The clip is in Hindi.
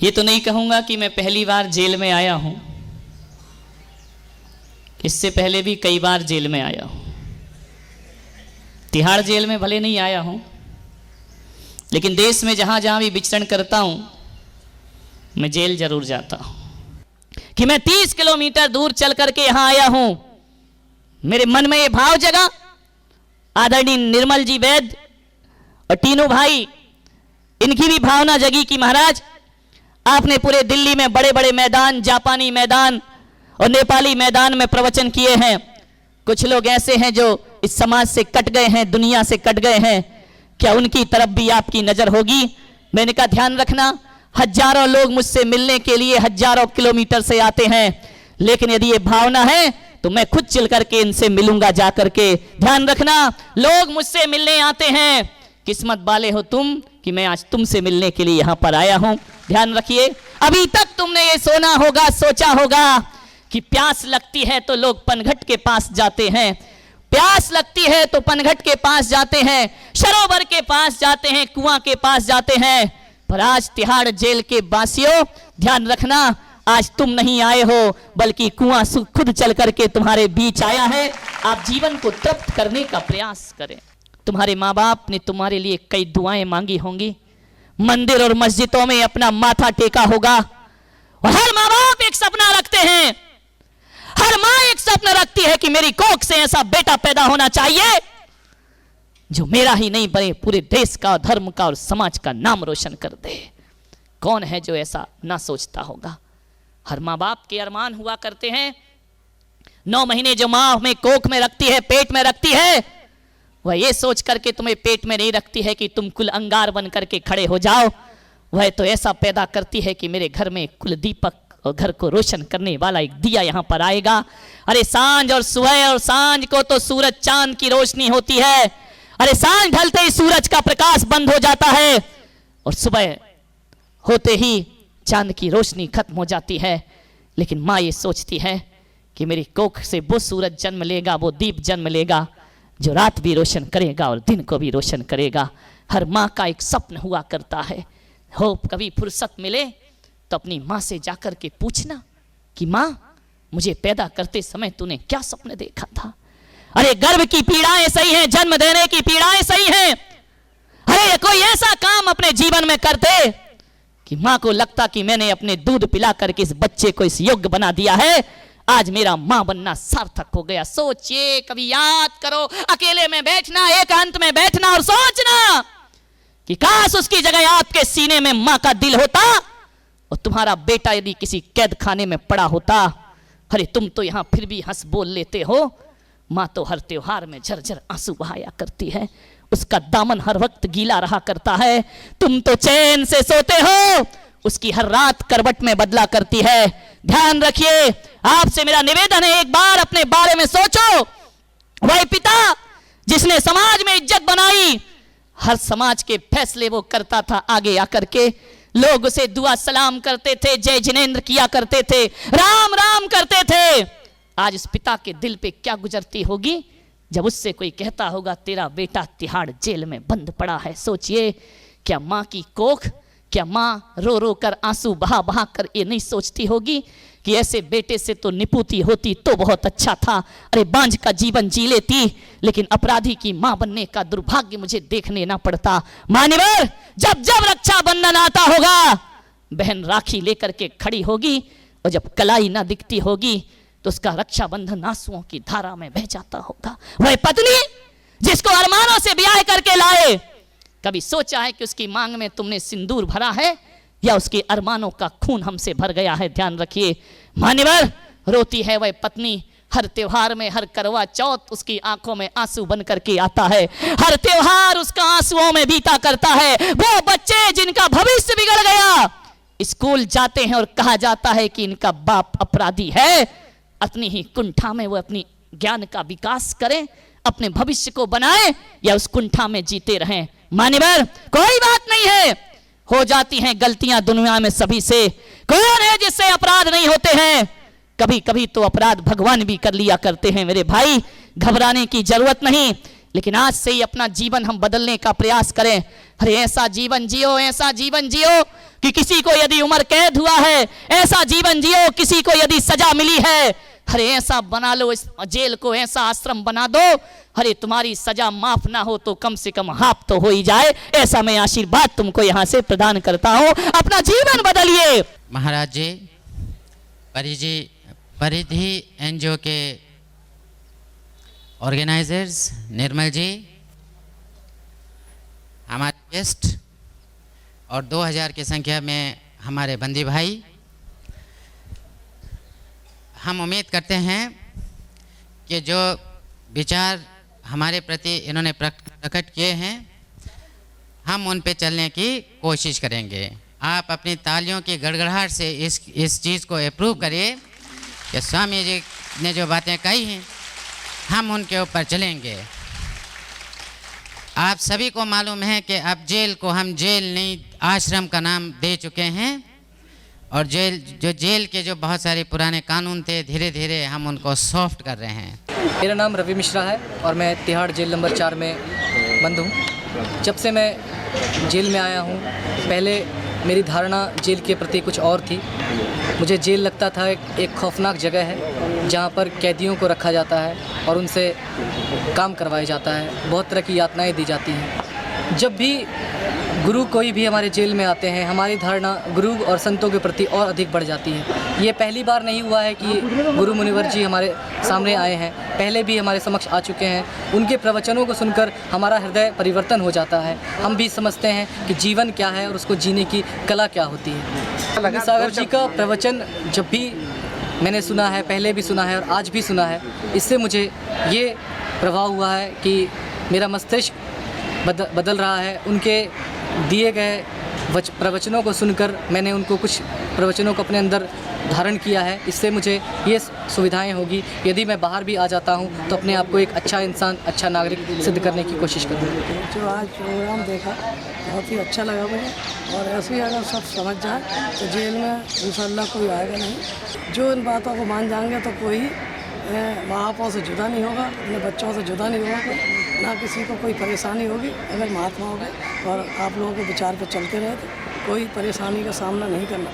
ये तो नहीं कहूंगा कि मैं पहली बार जेल में आया हूं, इससे पहले भी कई बार जेल में आया हूं। तिहाड़ जेल में भले नहीं आया हूं, लेकिन देश में जहां जहां भी विचरण करता हूं मैं जेल जरूर जाता हूं। कि मैं 30 किलोमीटर दूर चल करके यहां आया हूं, मेरे मन में ये भाव जगा। आदरणीय निर्मल जी वैद्य और तीनों भाई, इनकी भी भावना जगी कि महाराज आपने पूरे दिल्ली में बड़े बड़े मैदान, जापानी मैदान और नेपाली मैदान में प्रवचन किए हैं। कुछ लोग ऐसे हैं जो इस समाज से कट गए हैं, दुनिया से कट गए हैं, क्या उनकी तरफ भी आपकी नजर होगी? मैंने कहा ध्यान रखना, हजारों लोग मुझसे मिलने के लिए हजारों किलोमीटर से आते हैं, लेकिन यदि ये भावना है तो मैं खुद चल करके इनसे मिलूंगा जा करके। ध्यान रखना, लोग मुझसे मिलने आते हैं, किस्मत वाले हो तुम कि मैं आज तुमसे मिलने के लिए यहां पर आया हूं। ध्यान रखिए, अभी तक तुमने ये सोना होगा, सोचा होगा कि प्यास लगती है तो लोग पनघट के पास जाते हैं, प्यास लगती है तो पनघट के पास जाते हैं, सरोवर के पास जाते हैं, कुआं के पास जाते हैं। पर आज तिहाड़ जेल के वासियों ध्यान रखना, आज तुम नहीं आए हो बल्कि कुआं खुद चल करके तुम्हारे बीच आया है। आप जीवन को तृप्त करने का प्रयास करें। तुम्हारे माँ बाप ने तुम्हारे लिए कई दुआएं मांगी होंगी, मंदिर और मस्जिदों में अपना माथा टेका होगा। और हर माँ बाप एक सपना रखते हैं, हर माँ एक सपना रखती है कि मेरी कोख से ऐसा बेटा पैदा होना चाहिए जो मेरा ही नहीं बने पूरे देश का, धर्म का और समाज का नाम रोशन कर दे। कौन है जो ऐसा ना सोचता होगा? हर माँ बाप के अरमान हुआ करते हैं। 9 महीने जो माँ हमें कोख में रखती है, पेट में रखती है, वह ये सोच करके तुम्हें पेट में नहीं रखती है कि तुम कुल अंगार बन करके खड़े हो जाओ। वह तो ऐसा पैदा करती है कि मेरे घर में कुल दीपक और घर को रोशन करने वाला एक दिया यहां पर आएगा। अरे सांझ और सुबह और सांझ को तो सूरज चांद की रोशनी होती है। अरे सांझ ढलते ही सूरज का प्रकाश बंद हो जाता है और सुबह होते ही चांद की रोशनी खत्म हो जाती है। लेकिन माँ ये सोचती है कि मेरी कोख से वो सूरज जन्म लेगा, वो दीप जन्म लेगा जो रात भी रोशन करेगा और दिन को भी रोशन करेगा। हर माँ का एक स्वप्न हुआ करता है। हो कभी फुर्सत मिले तो अपनी माँ से जाकर के पूछना कि माँ, मुझे पैदा करते समय तूने क्या स्वप्न देखा था? अरे गर्भ की पीड़ाएं सही हैं, जन्म देने की पीड़ाएं सही हैं। अरे कोई ऐसा काम अपने जीवन में कर दे कि माँ को लगता कि मैंने अपने दूध पिला करके इस बच्चे को इस योग्य बना दिया है, आज मेरा माँ बनना सार्थक हो गया। सोचिए, कभी याद करो, अकेले में बैठना, एकांत में बैठना और सोचना कि काश उसकी जगह आपके सीने में माँ का दिल होता और तुम्हारा बेटा यदि किसी कैद खाने में पड़ा होता। अरे तुम तो यहां फिर भी हंस बोल लेते हो, माँ तो हर त्योहार में झरझर आंसू बहाया करती है, उसका दामन हर वक्त गीला रहा करता है। तुम तो चैन से सोते हो, उसकी हर रात करवट में बदला करती है। ध्यान रखिए, आपसे मेरा निवेदन है, एक बार अपने बारे में सोचो। वह पिता जिसने समाज में इज्जत बनाई, हर समाज के फैसले वो करता था आगे आकर के। लोग उसे दुआ सलाम करते थे, जय जिनेंद्र किया करते थे, राम राम करते थे। आज उस पिता के दिल पे क्या गुजरती होगी जब उससे कोई कहता होगा तेरा बेटा तिहाड़ जेल में बंद पड़ा है। सोचिए, क्या माँ की कोख, क्या माँ रो रो कर आंसू बहा बहा कर ये नहीं सोचती होगी कि ऐसे बेटे से तो निपुती होती तो बहुत अच्छा था। अरे बांझ का जीवन जी लेती, लेकिन अपराधी की मां बनने का दुर्भाग्य मुझे देखने ना पड़ता। मान्यवर, जब जब रक्षाबंधन आता होगा, बहन राखी लेकर के खड़ी होगी और जब कलाई ना दिखती होगी तो उसका रक्षाबंधन आंसुओं की धारा में बह जाता होगा। वह पत्नी जिसको अरमानों से ब्याह करके लाए, कभी सोचा है कि उसकी मांग में तुमने सिंदूर भरा है या उसके अरमानों का खून हमसे भर गया है? ध्यान रखिए मान्यवर, रोती है वह पत्नी। हर त्योहार में, हर करवा चौथ उसकी आंखों में आंसू बन करके आता है, हर त्योहार उसका आंसुओं में बीता करता है। वो बच्चे जिनका भविष्य बिगड़ गया, स्कूल जाते हैं और कहा जाता है कि इनका बाप अपराधी है। अपनी ही कुंठा में वो अपनी ज्ञान का विकास करें, अपने भविष्य को बनाए या उस कुंठा में जीते रहें। मान्यवर, कोई बात नहीं है, हो जाती हैं गलतियां दुनिया में सभी से। कौन है जिससे अपराध नहीं होते हैं? कभी कभी तो अपराध भगवान भी कर लिया करते हैं। मेरे भाई, घबराने की जरूरत नहीं, लेकिन आज से ही अपना जीवन हम बदलने का प्रयास करें। अरे ऐसा जीवन जियो, ऐसा जीवन जियो कि किसी को यदि उम्र कैद हुआ है, ऐसा जीवन जियो, किसी को यदि सजा मिली है, अरे ऐसा बना लो इस जेल को, ऐसा आश्रम बना दो, अरे तुम्हारी सजा माफ ना हो तो कम से कम हाफ तो हो ही जाए। ऐसा मैं आशीर्वाद तुमको यहाँ से प्रदान करता हूँ, अपना जीवन बदलिए। महाराज जी, परिधि एनजीओ के ऑर्गेनाइजर्स, निर्मल जी, हमारे गेस्ट और 2000 की संख्या में हमारे बंदी भाई, हम उम्मीद करते हैं कि जो विचार हमारे प्रति इन्होंने प्रकट किए हैं, हम उन पे चलने की कोशिश करेंगे। आप अपनी तालियों की गड़गड़ाहट से इस चीज़ को अप्रूव करिए कि स्वामी जी ने जो बातें कही हैं हम उनके ऊपर चलेंगे। आप सभी को मालूम है कि अब जेल को हम जेल नहीं, आश्रम का नाम दे चुके हैं, और जेल के जो बहुत सारे पुराने कानून थे, धीरे धीरे हम उनको सॉफ्ट कर रहे हैं। मेरा नाम रवि मिश्रा है और मैं तिहाड़ जेल नंबर 4 में बंद हूँ। जब से मैं जेल में आया हूँ, पहले मेरी धारणा जेल के प्रति कुछ और थी। मुझे जेल लगता था एक खौफनाक जगह है जहाँ पर कैदियों को रखा जाता है और उनसे काम करवाया जाता है, बहुत तरह की यातनाएं दी जाती हैं। जब भी गुरु कोई भी हमारे जेल में आते हैं, हमारी धारणा गुरु और संतों के प्रति और अधिक बढ़ जाती है। ये पहली बार नहीं हुआ है कि गुरु मुनिवर जी हमारे सामने आए हैं, पहले भी हमारे समक्ष आ चुके हैं। उनके प्रवचनों को सुनकर हमारा हृदय परिवर्तन हो जाता है। हम भी समझते हैं कि जीवन क्या है और उसको जीने की कला क्या होती है। सागर जी का प्रवचन जब भी मैंने सुना है, पहले भी सुना है और आज भी सुना है, इससे मुझे ये प्रभाव हुआ है कि मेरा मस्तिष्क बदल रहा है। उनके दिए गए प्रवचनों को सुनकर मैंने उनको कुछ प्रवचनों को अपने अंदर धारण किया है। इससे मुझे ये सुविधाएं होगी, यदि मैं बाहर भी आ जाता हूं तो अपने आप को एक अच्छा इंसान, अच्छा नागरिक सिद्ध करने की कोशिश करूँगा। जो आज प्रोग्राम देखा बहुत ही अच्छा लगा मुझे, और ऐसे ही अगर सब समझ जाए तो जेल में इंशाल्लाह कोई आएगा नहीं। जो इन बातों को मान जाएंगे तो कोई माँ बापों से जुदा नहीं होगा, अपने बच्चों से जुदा नहीं होगा, ना किसी को कोई परेशानी होगी। अगर महात्मा हो गए और आप लोगों के विचार पर चलते रहे तो कोई परेशानी का सामना नहीं करना।